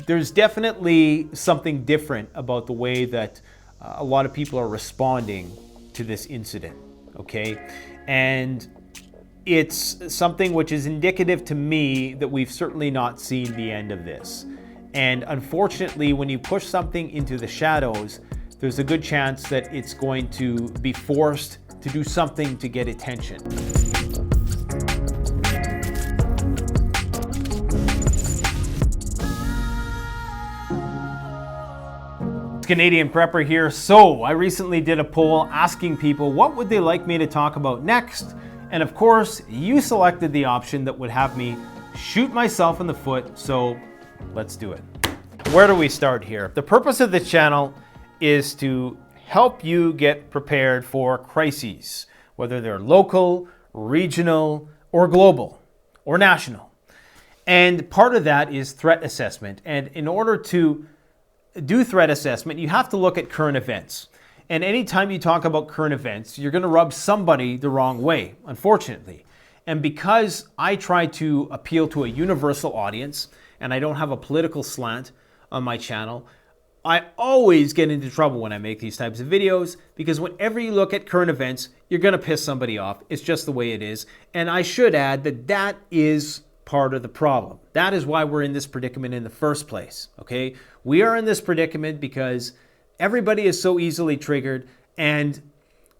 there's definitely something different about the way that a lot of people are responding to this incident, okay? And it's something which is indicative to me that we've certainly not seen the end of this. And unfortunately, when you push something into the shadows, there's a good chance that it's going to be forced to do something to get attention. Canadian Prepper here. So I recently did a poll asking people what would they like me to talk about next, and of course you selected the option that would have me shoot myself in the foot, so let's do it. Where do we start here? The purpose of this channel is to help you get prepared for crises, whether they're local, regional, or global, or national. And part of that is threat assessment, and in order to do threat assessment, you have to look at current events. And anytime you talk about current events, you're going to rub somebody the wrong way, unfortunately. And because I try to appeal to a universal audience, and I don't have a political slant on my channel, I always get into trouble when I make these types of videos, because whenever you look at current events, you're going to piss somebody off. It's just the way it is. And I should add that that is part of the problem. That is why we're in this predicament in the first place, okay? We are in this predicament because everybody is so easily triggered, and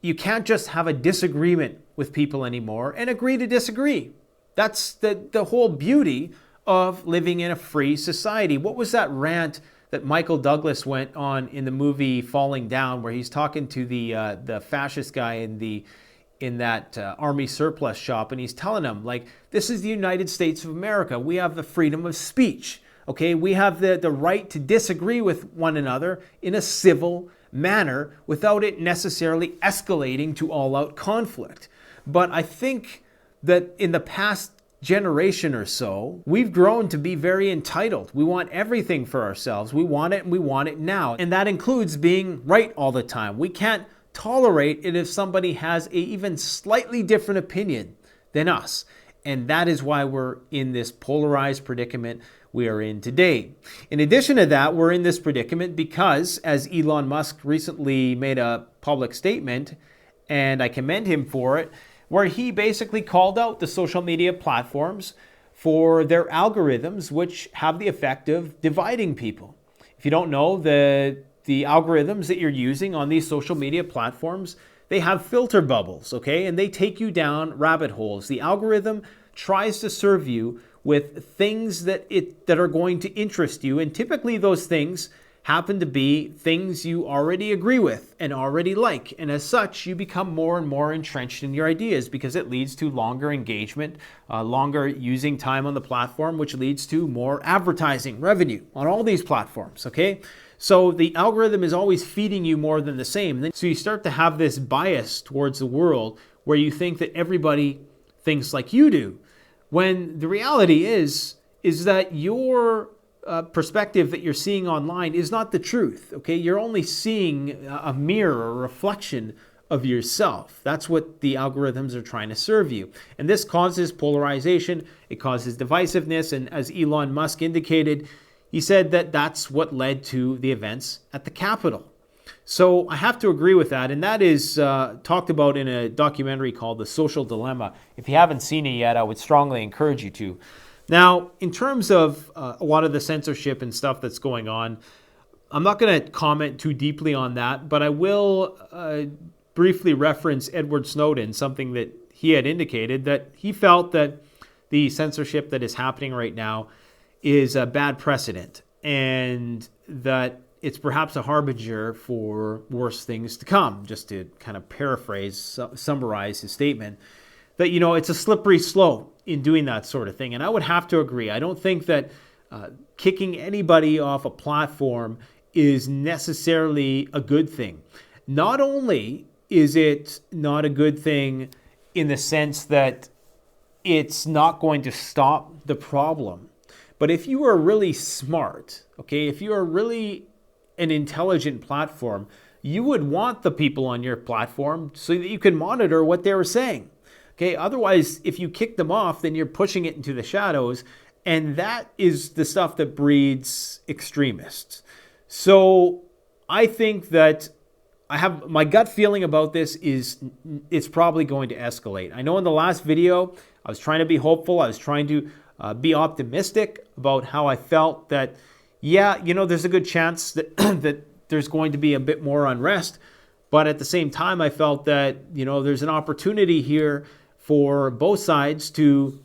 you can't just have a disagreement with people anymore and agree to disagree. That's the whole beauty of living in a free society. What was that rant that Michael Douglas went on in the movie Falling Down, where he's talking to the fascist guy in that army surplus shop, and he's telling him, like, this is the United States of America. We have the freedom of speech, okay? We have the right to disagree with one another in a civil manner without it necessarily escalating to all-out conflict. But I think that in the past generation or so, we've grown to be very entitled. We want everything for ourselves. We want it, and we want it now. And that includes being right all the time. We can't tolerate it if somebody has a even slightly different opinion than us. And that is why we're in this polarized predicament we are in today. In addition to that, we're in this predicament because, as Elon Musk recently made a public statement, and I commend him for it, where he basically called out the social media platforms for their algorithms, which have the effect of dividing people. If you don't know, the algorithms that you're using on these social media platforms, they have filter bubbles, okay? And they take you down rabbit holes. The algorithm tries to serve you with things that are going to interest you, and typically those things happen to be things you already agree with and already like. And as such, you become more and more entrenched in your ideas because it leads to longer engagement, longer using time on the platform, which leads to more advertising revenue on all these platforms, okay? So the algorithm is always feeding you more than the same. So you start to have this bias towards the world where you think that everybody thinks like you do, when the reality is that your perspective that you're seeing online is not the truth, okay? You're only seeing a mirror, a reflection of yourself. That's what the algorithms are trying to serve you. And this causes polarization, it causes divisiveness, and as Elon Musk indicated, he said that that's what led to the events at the Capitol. So I have to agree with that, and that is talked about in a documentary called The Social Dilemma. If you haven't seen it yet, I would strongly encourage you to. Now, in terms of a lot of the censorship and stuff that's going on, I'm not going to comment too deeply on that, but I will briefly reference Edward Snowden, something that he had indicated that he felt that the censorship that is happening right now is a bad precedent, and that it's perhaps a harbinger for worse things to come, just to kind of paraphrase, summarize his statement, that, you know, it's a slippery slope in doing that sort of thing. And I would have to agree. I don't think that kicking anybody off a platform is necessarily a good thing. Not only is it not a good thing in the sense that it's not going to stop the problem, but if you are really smart, okay, if you are really an intelligent platform, you would want the people on your platform so that you can monitor what they were saying. Okay, otherwise, if you kick them off, then you're pushing it into the shadows, And that is the stuff that breeds extremists. So I think that my gut feeling about this is it's probably going to escalate. I know in the last video, I was trying to be hopeful. I was trying to be optimistic about how I felt that, yeah, there's a good chance that, that there's going to be a bit more unrest. But at the same time, I felt that, there's an opportunity here for both sides to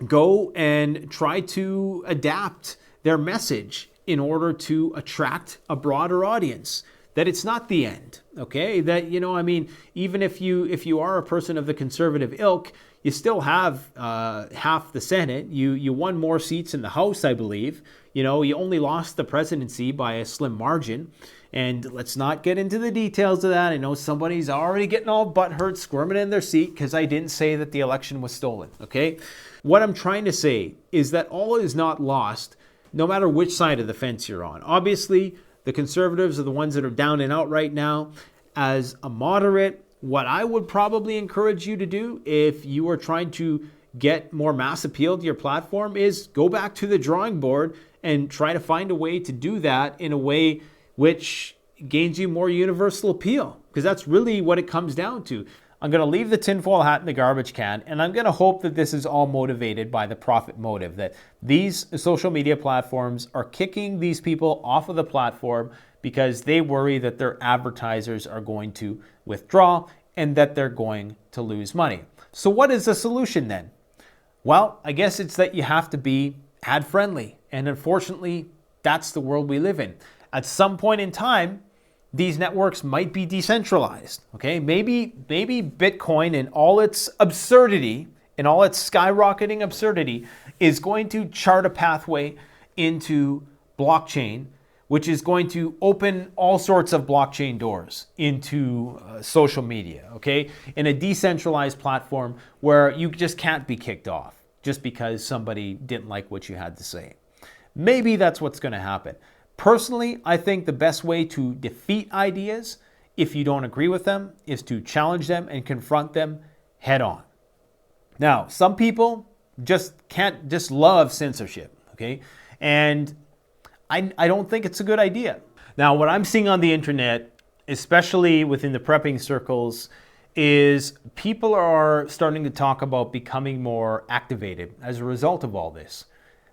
go and try to adapt their message in order to attract a broader audience. That it's not the end, okay? That, even if you are a person of the conservative ilk, you still have half the Senate. You won more seats in the House, I believe. You only lost the presidency by a slim margin. And let's not get into the details of that. I know somebody's already getting all butthurt, squirming in their seat because I didn't say that the election was stolen, okay? What I'm trying to say is that all is not lost, no matter which side of the fence you're on. Obviously, the conservatives are the ones that are down and out right now. As a moderate, what I would probably encourage you to do if you are trying to get more mass appeal to your platform is go back to the drawing board and try to find a way to do that in a way which gains you more universal appeal, because that's really what it comes down to. I'm going to leave the tinfoil hat in the garbage can, and I'm going to hope that this is all motivated by the profit motive, that these social media platforms are kicking these people off of the platform because they worry that their advertisers are going to withdraw and that they're going to lose money. So what is the solution then? Well, I guess it's that you have to be ad friendly, and unfortunately, that's the world we live in. At some point in time, these networks might be decentralized, okay? Maybe Bitcoin in all its absurdity, in all its skyrocketing absurdity, is going to chart a pathway into blockchain, which is going to open all sorts of blockchain doors into social media, okay? In a decentralized platform where you just can't be kicked off just because somebody didn't like what you had to say. Maybe that's what's going to happen. Personally, I think the best way to defeat ideas, if you don't agree with them, is to challenge them and confront them head on. Now, some people just love censorship, okay? And I don't think it's a good idea. Now, what I'm seeing on the internet, especially within the prepping circles, is people are starting to talk about becoming more activated as a result of all this.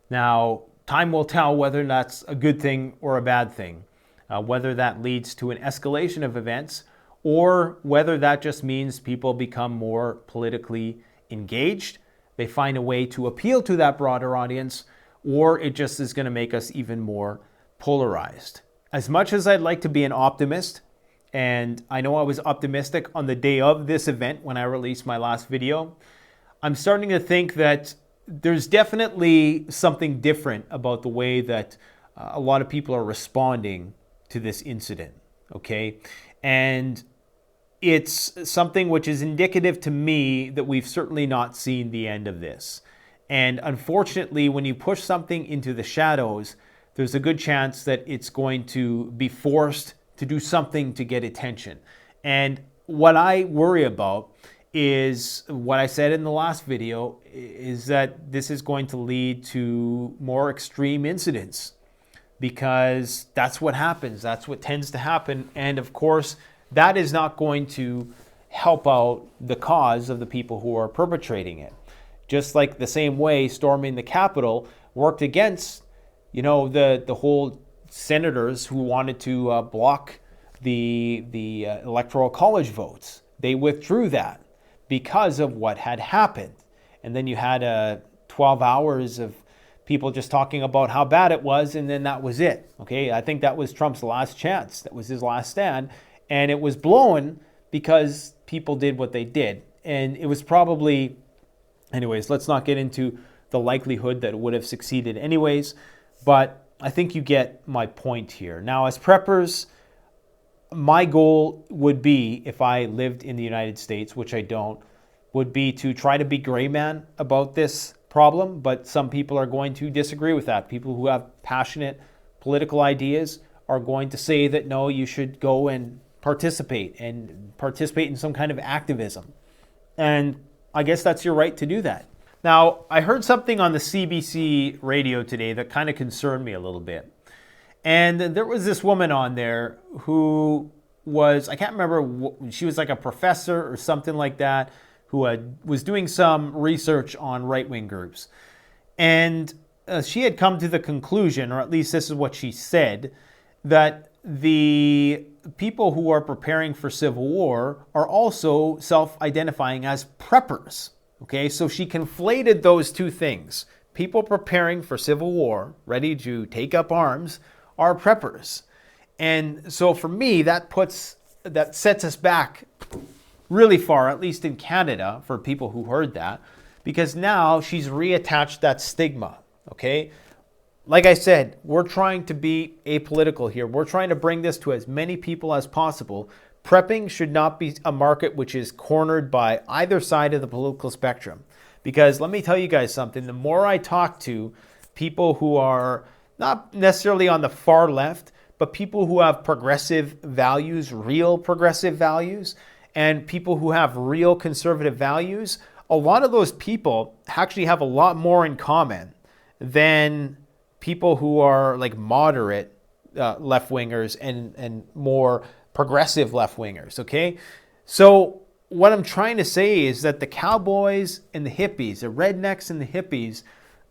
Now, time will tell whether that's a good thing or a bad thing, whether that leads to an escalation of events or whether that just means people become more politically engaged, they find a way to appeal to that broader audience, or it just is going to make us even more polarized. As much as I'd like to be an optimist, and I know I was optimistic on the day of this event when I released my last video, I'm starting to think that there's definitely something different about the way that a lot of people are responding to this incident, okay? And it's something which is indicative to me that we've certainly not seen the end of this. And unfortunately, when you push something into the shadows, there's a good chance that it's going to be forced to do something to get attention. And what I worry about is what I said in the last video, is that this is going to lead to more extreme incidents, because that's what happens. That's what tends to happen. And of course, that is not going to help out the cause of the people who are perpetrating it. Just like the same way storming the Capitol worked against, the whole senators who wanted to block the electoral college votes. They withdrew that because of what had happened. And then you had 12 hours of people just talking about how bad it was, and then that was it. Okay, I think that was Trump's last chance. That was his last stand. And it was blown because people did what they did. And it was probably, anyways, let's not get into the likelihood that it would have succeeded anyways, but I think you get my point here. Now, as preppers, my goal would be, if I lived in the United States, which I don't, would be to try to be gray man about this problem, but some people are going to disagree with that. People who have passionate political ideas are going to say that no, you should go and participate in some kind of activism. And I guess that's your right to do that. Now, I heard something on the CBC radio today that kind of concerned me a little bit. And there was this woman on there who was, I can't remember, she was like a professor or something like that, who was doing some research on right-wing groups. And she had come to the conclusion, or at least this is what she said, that the people who are preparing for civil war are also self-identifying as preppers. Okay, so she conflated those two things. People preparing for civil war, ready to take up arms, are preppers. And so for me, that sets us back really far, at least in Canada, for people who heard that, because now she's reattached that stigma. Okay, like I said, we're trying to be apolitical here. We're trying to bring this to as many people as possible. Prepping should not be a market which is cornered by either side of the political spectrum. Because let me tell you guys something, the more I talk to people who are not necessarily on the far left, but people who have progressive values, real progressive values, and people who have real conservative values, a lot of those people actually have a lot more in common than people who are like moderate left-wingers and more progressive left-wingers, okay? So what I'm trying to say is that the cowboys and the hippies, the rednecks and the hippies,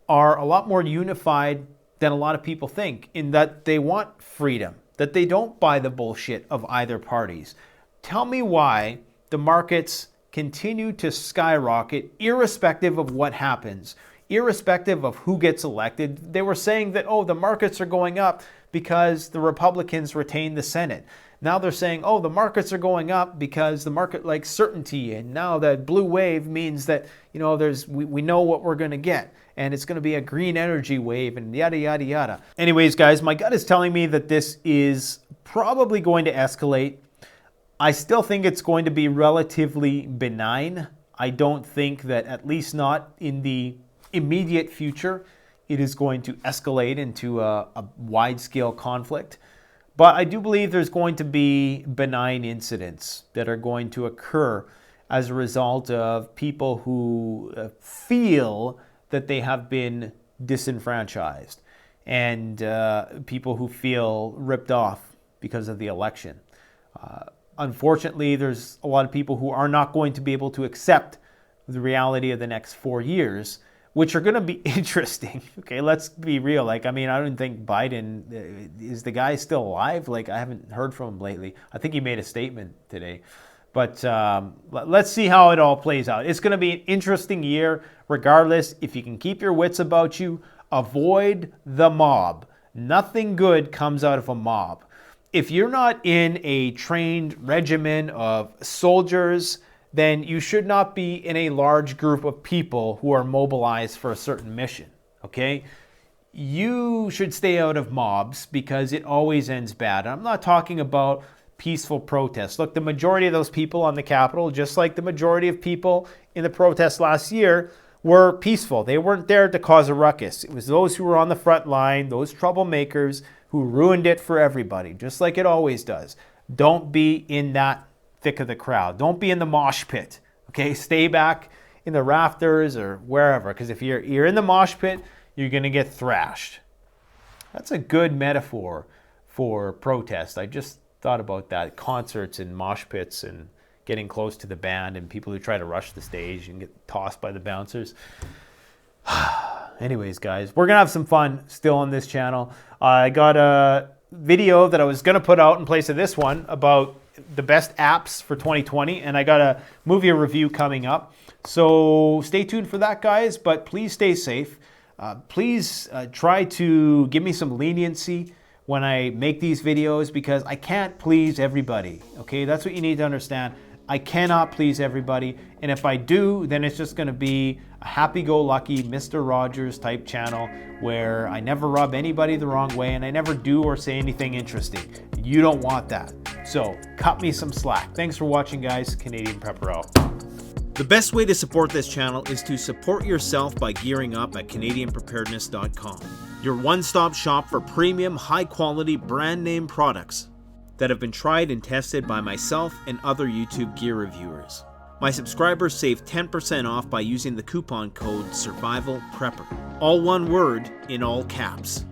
are a lot more unified than a lot of people think, in that they want freedom, that they don't buy the bullshit of either parties. Tell me why the markets continue to skyrocket irrespective of what happens, irrespective of who gets elected. They were saying that, oh, the markets are going up because the Republicans retain the Senate. Now they're saying, oh, the markets are going up because the market likes certainty, and now that blue wave means that, you know, we know what we're going to get, and it's going to be a green energy wave, and yada, yada, yada. Anyways, guys, my gut is telling me that this is probably going to escalate. I still think it's going to be relatively benign. I don't think that, at least not in the immediate future, it is going to escalate into a wide-scale conflict. But I do believe there's going to be benign incidents that are going to occur as a result of people who feel that they have been disenfranchised, and people who feel ripped off because of the election. Unfortunately, there's a lot of people who are not going to be able to accept the reality of the next 4 years, which are going to be interesting. Okay, let's be real. Like, I mean, I don't think Biden, is the guy still alive? Like, I haven't heard from him lately. I think he made a statement today. But let's see how it all plays out. It's going to be an interesting year. Regardless, if you can keep your wits about you, avoid the mob. Nothing good comes out of a mob. If you're not in a trained regimen of soldiers, then you should not be in a large group of people who are mobilized for a certain mission, okay? You should stay out of mobs because it always ends bad. I'm not talking about peaceful protests. Look, the majority of those people on the Capitol, just like the majority of people in the protests last year, were peaceful. They weren't there to cause a ruckus. It was those who were on the front line, those troublemakers who ruined it for everybody, just like it always does. Don't be in that thick of the crowd. Don't be in the mosh pit, okay? Stay back in the rafters or wherever, because if you're in the mosh pit, you're going to get thrashed. That's a good metaphor for protest. I just thought about that. Concerts and mosh pits and getting close to the band and people who try to rush the stage and get tossed by the bouncers. Anyways, guys, we're going to have some fun still on this channel. I got a video that I was going to put out in place of this one about the best apps for 2020, and I got a movie review coming up. So stay tuned for that, guys, but please stay safe. Please try to give me some leniency when I make these videos, because I can't please everybody, okay? That's what you need to understand. I cannot please everybody, and if I do, then it's just going to be a happy-go-lucky Mr. Rogers type channel where I never rub anybody the wrong way and I never do or say anything interesting. You don't want that. So cut me some slack. Thanks for watching, guys. Canadian Prepper out. The best way to support this channel is to support yourself by gearing up at CanadianPreparedness.com, your one-stop shop for premium, high-quality, brand-name products that have been tried and tested by myself and other YouTube gear reviewers. My subscribers save 10% off by using the coupon code SurvivalPrepper. All one word in all caps.